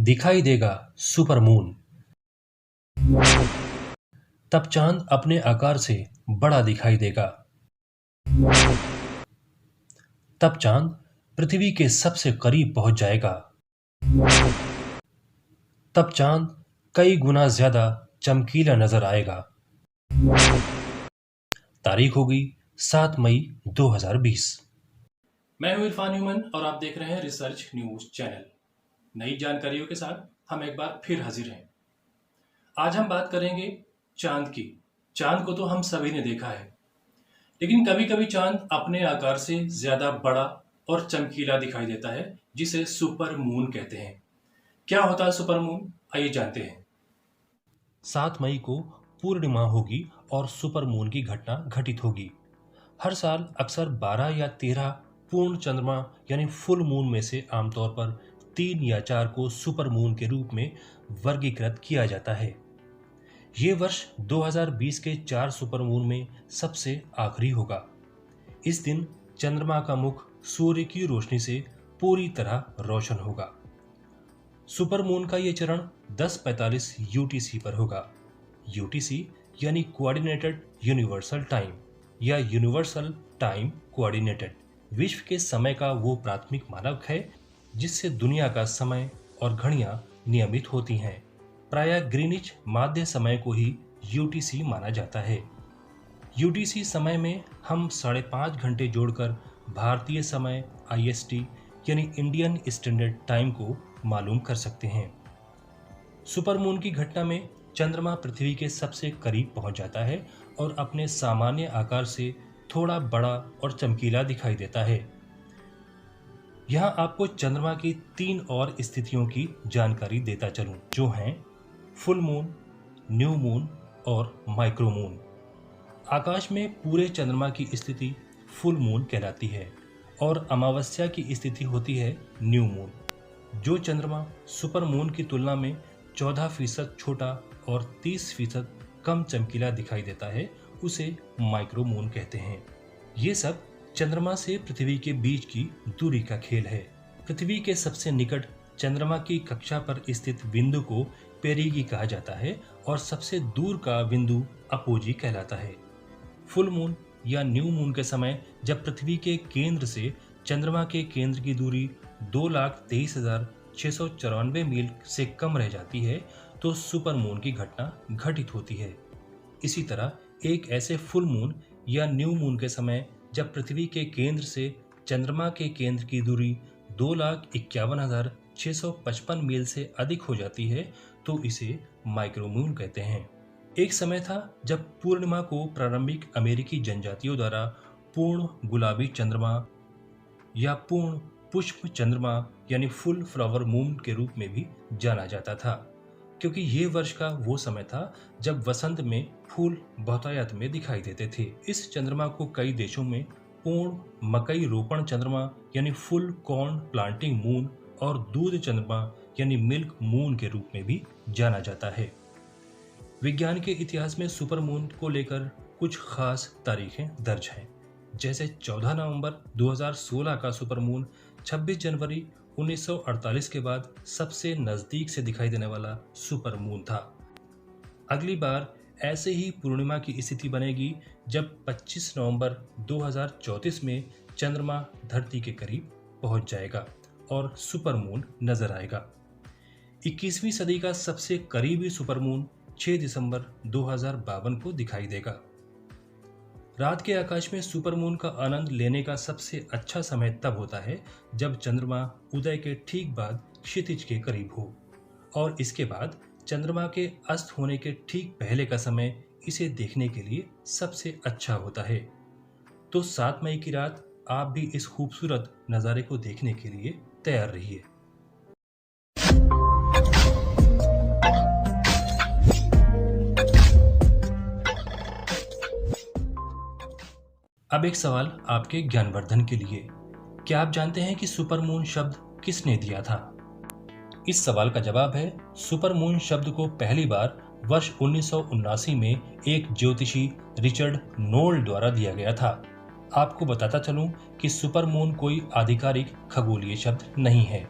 दिखाई देगा super moon. तब चांद अपने आकार से बड़ा दिखाई देगा। तब चांद पृथ्वी के सबसे करीब पहुंच जाएगा। तब चांद कई गुना ज्यादा चमकीला नजर आएगा। तारीख होगी 7 मई 2020। मैं हूं इरफान ह्यूमन और आप देख रहे हैं रिसर्च न्यूज चैनल। नई जानकारियों के साथ हम एक बार फिर हाजिर हैं। आज हम बात करेंगे चांद की। चांद को तो हम सभी ने देखा है, लेकिन कभी कभी चांद अपने आकार से ज्यादा बड़ा और चमकीला दिखाई देता है, जिसे सुपर मून कहते हैं। क्या होता है सुपर मून, आइए जानते हैं। 7 मई को पूर्णिमा होगी और सुपर मून की घटना घटित होगी। हर साल अक्सर 12 या 13 पूर्ण चंद्रमा यानी फुल मून में से आमतौर पर 3 या 4 को सुपर मून के रूप में वर्गीकृत किया जाता है। ये वर्ष 2020 के 4 सुपर मून में सबसे आखिरी होगा। इस दिन चंद्रमा का मुख सूर्य की रोशनी से पूरी तरह रोशन होगा। सुपर मून का ये चरण 10:45 यूटीसी पर होगा। यूटीसी यानी कोऑर्डिनेटेड यूनिवर्सल टाइम या यूनिवर्सल टाइम कोऑर्डिनेटेड, विश्व के समय का वो प्राथमिक मानक है जिससे दुनिया का समय और घड़ियां नियमित होती हैं। प्रायः ग्रीनिच माध्य समय को ही यूटीसी माना जाता है। यूटीसी समय में हम 5.5 घंटे जोड़कर भारतीय समय आईएसटी यानी इंडियन स्टैंडर्ड टाइम को मालूम कर सकते हैं। सुपर मून की घटना में चंद्रमा पृथ्वी के सबसे करीब पहुंच जाता है और अपने सामान्य आकार से थोड़ा बड़ा और चमकीला दिखाई देता है। यहां आपको चंद्रमा की 3 और स्थितियों की जानकारी देता चलूं, जो हैं फुल मून, न्यू मून और माइक्रो मून। आकाश में पूरे चंद्रमा की स्थिति फुल मून कहलाती है और अमावस्या की स्थिति होती है न्यू मून। जो चंद्रमा सुपर मून की तुलना में 14% छोटा और 30% कम चमकीला दिखाई देता है, उसे माइक्रो मून कहते हैं। ये सब चंद्रमा से पृथ्वी के बीच की दूरी का खेल है। पृथ्वी के सबसे निकट चंद्रमा की कक्षा पर स्थित बिंदु को पेरिगी कहा जाता है और सबसे दूर का बिंदु अपोजी कहलाता है। फुल मून या न्यू मून के समय जब पृथ्वी के केंद्र से चंद्रमा के केंद्र की दूरी 2,23,694 मील से कम रह जाती है तो सुपर मून की घटना घटित होती है। इसी तरह एक ऐसे फुल मून या न्यू मून के समय जब पृथ्वी के केंद्र से चंद्रमा के केंद्र की दूरी 2,51,655 मील से अधिक हो जाती है तो इसे माइक्रो मून कहते हैं। एक समय था जब पूर्णिमा को प्रारंभिक अमेरिकी जनजातियों द्वारा पूर्ण गुलाबी चंद्रमा या पूर्ण पुष्प चंद्रमा यानी फुल फ्लावर मून के रूप में भी जाना जाता था, क्योंकि ये वर्ष का वो समय था जब वसंत में फूल बहुतायत में दिखाई देते थे। इस चंद्रमा को कई देशों में पूर्ण मकई रोपण चंद्रमा यानी फुल कॉर्न प्लांटिंग मून और दूध चंद्रमा यानी मिल्क मून के रूप में भी जाना जाता है। विज्ञान के इतिहास में सुपर मून को लेकर कुछ खास तारीखें दर्ज हैं, जैसे 14 नवंबर 2016 का सुपर मून 26 जनवरी 1948 के बाद सबसे नजदीक से दिखाई देने वाला सुपर मून था। अगली बार ऐसे ही पूर्णिमा की स्थिति बनेगी जब 25 नवंबर 2034 में चंद्रमा धरती के करीब पहुंच जाएगा और सुपर मून नजर आएगा। 21वीं सदी का सबसे करीबी सुपर मून 6 दिसंबर 2052 को दिखाई देगा। रात के आकाश में सुपर मून का आनंद लेने का सबसे अच्छा समय तब होता है जब चंद्रमा उदय के ठीक बाद क्षितिज के करीब हो और इसके बाद चंद्रमा के अस्त होने के ठीक पहले का समय इसे देखने के लिए सबसे अच्छा होता है। तो 7 मई की रात आप भी इस खूबसूरत नज़ारे को देखने के लिए तैयार रहिए। अब एक सवाल आपके ज्ञानवर्धन के लिए। क्या आप जानते हैं कि सुपर मून शब्द किसने दिया था? इस सवाल का जवाब है, सुपर मून शब्द को पहली बार वर्ष 1979 में एक ज्योतिषी रिचर्ड नोल द्वारा दिया गया था। आपको बताता चलूं कि सुपर मून कोई आधिकारिक खगोलीय शब्द नहीं है।